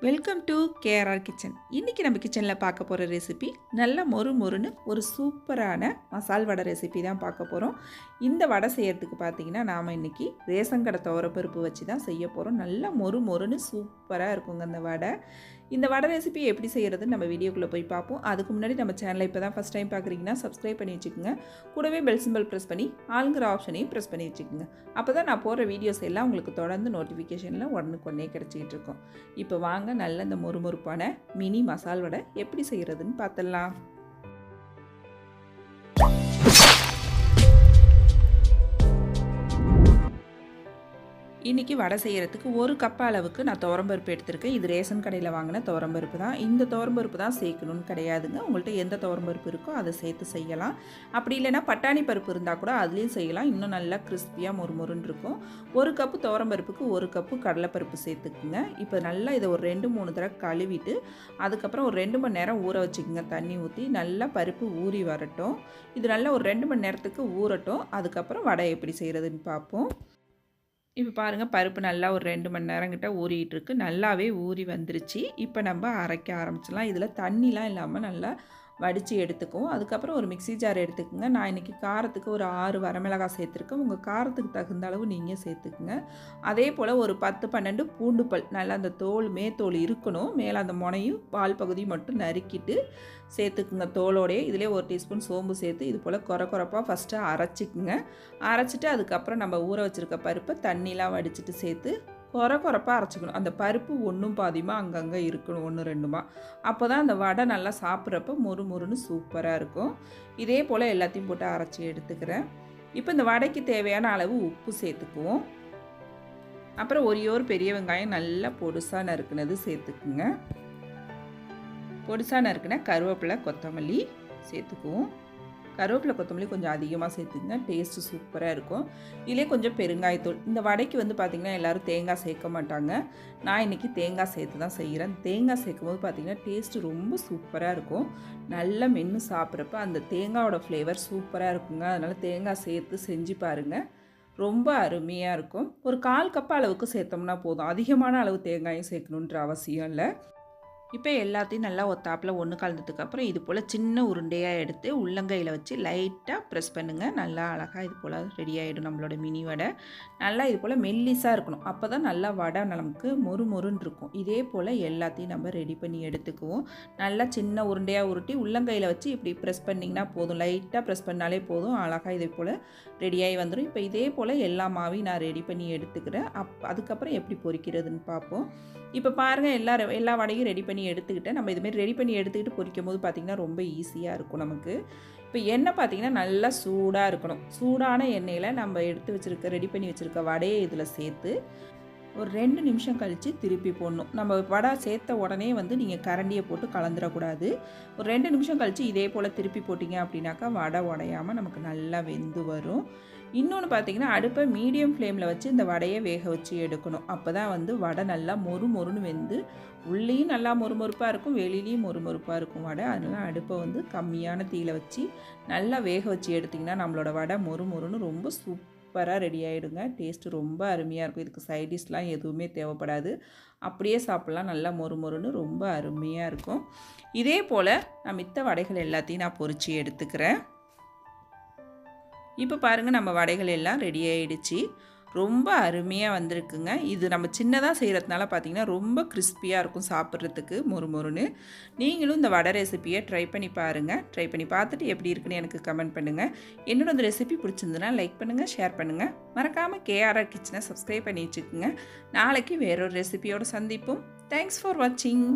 Welcome to KRR kitchen. இன்றைக்கி நம்ம கிச்சனில் பார்க்க போகிற ரெசிபி நல்ல மொறு மொறுன்னு ஒரு சூப்பரான மசால் வடை ரெசிபி தான் பார்க்க போகிறோம். இந்த வடை செய்கிறதுக்கு பார்த்திங்கன்னா நாம் இன்றைக்கி ரேஷன் கடை துவரப்பருப்பு வச்சு தான் செய்ய போகிறோம். நல்ல மொறு மொறுன்னு சூப்பராக இருக்குங்க இந்த வடை. இந்த வடை ரெசிபி எப்படி செய்கிறதுன்னு நம்ம வீடியோக்குள்ளே போய் பார்ப்போம். அதுக்கு முன்னாடி நம்ம சேனலை இப்போ தான் ஃபஸ்ட் டைம் பார்க்குறீங்கன்னா சப்ஸ்கிரைப் பண்ணி வச்சுக்கோங்க. கூடவே பெல் சிம்பிள் ப்ரெஸ் பண்ணி ஆளுங்கிற ஆப்ஷனையும் ப்ரெஸ் பண்ணி வச்சுக்கோங்க. அப்போ தான் நான் போடுற வீடியோஸ் எல்லாம் உங்களுக்கு தொடர்ந்து நோட்டிஃபிகேஷனில் உடனுக்குடனே கிடச்சிக்கிட்டு இருக்கும். இப்போ வாங்க நல்ல இந்த மொறுமொறுப்பான மினி மசால் வடை எப்படி செய்கிறதுன்னு பார்த்துடலாம். இன்றைக்கி வடை செய்கிறதுக்கு ஒரு கப் அளவுக்கு நான் துவரம்பருப்பு எடுத்திருக்கேன். இது ரேஷன் கடையில் வாங்கின துவரம்பருப்பு தான். இந்த துவரம்பருப்பு தான் சேர்க்கணும்னு கிடையாதுங்க. உங்கள்கிட்ட எந்த துவரம்பருப்பு இருக்கோ அதை சேர்த்து செய்யலாம். அப்படி இல்லைனா பட்டாணி பருப்பு இருந்தால் கூட அதுலேயும் செய்யலாம். இன்னும் நல்லா கிறிஸ்பியாக மொறுமொறுன்னு இருக்கும். ஒரு கப்பு துவரம்பருப்புக்கு ஒரு கப்பு கடலைப்பருப்பு சேர்த்துக்குங்க. இப்போ நல்லா இதை ஒரு 2-3 தடவை கழுவிட்டு அதுக்கப்புறம் ஒரு 2 மணி நேரம் ஊற வச்சுக்கோங்க. தண்ணி ஊற்றி நல்லா பருப்பு ஊறி வரட்டும். இது நல்லா ஒரு 2 மணி நேரத்துக்கு ஊறட்டும். அதுக்கப்புறம் வடை எப்படி செய்கிறதுன்னு பார்ப்போம். இப்போ பாருங்கள், பருப்பு நல்லா ஒரு 2 மணி நேரம் கிட்ட ஊறிட்டு இருக்கு. நல்லாவே ஊறி வந்துருச்சு. இப்போ நம்ம அரைக்க ஆரம்பிச்சிடலாம். இதில் தண்ணிலாம் இல்லாமல் நல்லா வடித்து எடுத்துக்குவோம். அதுக்கப்புறம் ஒரு மிக்ஸி ஜார் எடுத்துக்கோங்க. நான் இன்றைக்கி காரத்துக்கு ஒரு 6 வரமிளகாய் சேர்த்துருக்கேன். உங்கள் காரத்துக்கு தகுந்த அளவு நீங்கள் சேர்த்துக்குங்க. அதே போல் ஒரு 10-12 பூண்டு பல், நல்லா அந்த மேத்தோல் இருக்கணும். மேலே அந்த முனையும் பால் பகுதி மட்டும் நறுக்கிட்டு சேர்த்துக்குங்க தோலோடையே. இதிலே 1 டீஸ்பூன் சோம்பு சேர்த்து இது போல் குறப்பாக ஃபஸ்ட்டு அரைச்சிக்குங்க. அரைச்சிட்டு அதுக்கப்புறம் நம்ம ஊற வச்சுருக்க பருப்பை தண்ணிலாம் வடிச்சிட்டு சேர்த்து குறப்பாக அரைச்சிக்கணும். அந்த பருப்பு ஒன்றும் பாதியமாக அங்கங்கே இருக்கணும், 1-2மா. அப்போ தான் அந்த வடை நல்லா சாப்பிட்றப்ப மொறுன்னு சூப்பராக இருக்கும். இதே போல் எல்லாத்தையும் போட்டு அரைச்சி எடுத்துக்கிறேன். இப்போ இந்த வடைக்கு தேவையான அளவு உப்பு சேர்த்துக்குவோம். அப்புறம் ஒரு பெரிய வெங்காயம் நல்லா பொடுசாக நறுக்குனது சேர்த்துக்குங்க. பொடுசாக நறுக்குன கருவேப்பிலை, கொத்தமல்லி சேர்த்துக்குவோம். கருவேப்பிலை, கொத்தமல்லி கொஞ்சம் அதிகமாக சேர்த்துங்க. டேஸ்ட்டு சூப்பராக இருக்கும். இதிலே கொஞ்சம் பெருங்காயத்தூள். இந்த வடைக்கு பார்த்திங்கன்னா எல்லோரும் தேங்காய் சேர்க்க மாட்டாங்க. நான் இன்றைக்கி தேங்காய் சேர்த்து தான் செய்கிறேன். தேங்காய் சேர்க்கும் போது பார்த்திங்கன்னா டேஸ்ட்டு ரொம்ப சூப்பராக இருக்கும். நல்லா மென்று சாப்பிட்றப்ப அந்த தேங்காயோட ஃப்ளேவர் சூப்பராக இருக்குங்க. அதனால் தேங்காய் சேர்த்து செஞ்சு பாருங்கள், ரொம்ப அருமையாக இருக்கும். ஒரு 1/4 கப் அளவுக்கு சேர்த்தோம்னா போதும். அதிகமான அளவு தேங்காயும் சேர்க்கணுன்ற அவசியம் இல்லை. இப்போ எல்லாத்தையும் நல்லா ஒத்தாப்பில் ஒன்று கலந்ததுக்கப்புறம் இது போல் சின்ன உருண்டையாக எடுத்து உள்ளங்கையில் வச்சு லைட்டாக ப்ரெஸ் பண்ணுங்கள். நல்லா அழகாக இது போல் ரெடி ஆகிடும் நம்மளோட மினி வடை. நல்லா இது போல் மெல்லிஸாக இருக்கணும். அப்போ தான் நல்லா வடை நமக்கு மொறுன்னு இருக்கும். இதே போல் எல்லாத்தையும் நம்ம ரெடி பண்ணி எடுத்துக்குவோம். நல்லா சின்ன உருண்டையாக உருட்டி உள்ளங்கையில் வச்சு இப்படி ப்ரெஸ் பண்ணிங்கன்னா போதும். லைட்டாக ப்ரெஸ் பண்ணாலே போதும். அழகாக இதே போல் ரெடியாகி வந்துடும். இப்போ இதே போல் எல்லா மாவையும் நான் ரெடி பண்ணி எடுத்துக்கிறேன். அதுக்கப்புறம் எப்படி பொரிக்கிறதுன்னு பார்ப்போம். இப்போ பாருங்கள், எல்லா வடையும் ரெடி பண்ணி எடுத்துக்கிட்டேன். நம்ம இதுமாரி ரெடி பண்ணி எடுத்துக்கிட்டு பொரிக்கும் போது பார்த்திங்கன்னா ரொம்ப ஈஸியாக இருக்கும் நமக்கு. இப்போ எண்ணெய் பார்த்திங்கன்னா நல்லா சூடாக இருக்கணும். சூடான எண்ணெயில் நம்ம ரெடி பண்ணி வச்சுருக்க வடையை இதில் சேர்த்து ஒரு 2 நிமிஷம் கழித்து திருப்பி போடணும். நம்ம வடை சேர்த்த உடனே நீங்கள் கரண்டியை போட்டு கலந்துடக்கூடாது. ஒரு 2 நிமிஷம் கழித்து இதே போல் திருப்பி போட்டிங்க அப்படின்னாக்கா வடை உடையாமல் நமக்கு நல்லா வெந்து வரும். இன்னொன்று பார்த்திங்கன்னா, அடுப்பை மீடியம் ஃப்ளேமில் வச்சு இந்த வடையை வேக வச்சு எடுக்கணும். அப்போ தான் வடை நல்லா மொறுன்னு வெந்து உள்ளேயும் நல்லா மொறுப்பாக இருக்கும், வெளியிலையும் மொறுப்பாக இருக்கும் வடை. அதனால் அடுப்பை கம்மியான தீயில் வச்சு நல்லா வேக வச்சு எடுத்திங்கன்னா நம்மளோட வடை மொறுன்னு ரொம்ப சூப்பராக ரெடி ஆகிடுங்க. டேஸ்ட்டு ரொம்ப அருமையாக இருக்கும். இதுக்கு சைடிஷ்லாம் எதுவுமே தேவைப்படாது. அப்படியே சாப்பிட்லாம். நல்லா மொறுன்னு ரொம்ப அருமையாக இருக்கும். இதே போல் நான் மித்த வடைகள் எல்லாத்தையும் நான் பொரித்து எடுத்துக்கிறேன். இப்போ பாருங்கள், நம்ம வடைகள் எல்லாம் ரெடி ஆகிடுச்சு. ரொம்ப அருமையாக வந்திருக்குங்க. இது நம்ம சின்னதாக செய்கிறதுனால பார்த்திங்கன்னா ரொம்ப கிறிஸ்பியாக இருக்கும் சாப்பிட்றதுக்கு மொறுன்னு. நீங்களும் இந்த வடை ரெசிப்பியை ட்ரை பண்ணி பாருங்கள். ட்ரை பண்ணி பார்த்துட்டு எப்படி இருக்குன்னு எனக்கு கமெண்ட் பண்ணுங்கள். என்னோட இந்த ரெசிபி பிடிச்சிருந்துன்னா லைக் பண்ணுங்கள், ஷேர் பண்ணுங்கள். மறக்காமல் கேஆர்ஆர் கிச்சனை சப்ஸ்கிரைப் பண்ணி வச்சுக்கோங்க. நாளைக்கு வேறொரு ரெசிபியோடு சந்திப்போம். தேங்க்ஸ் ஃபார் வாட்சிங்.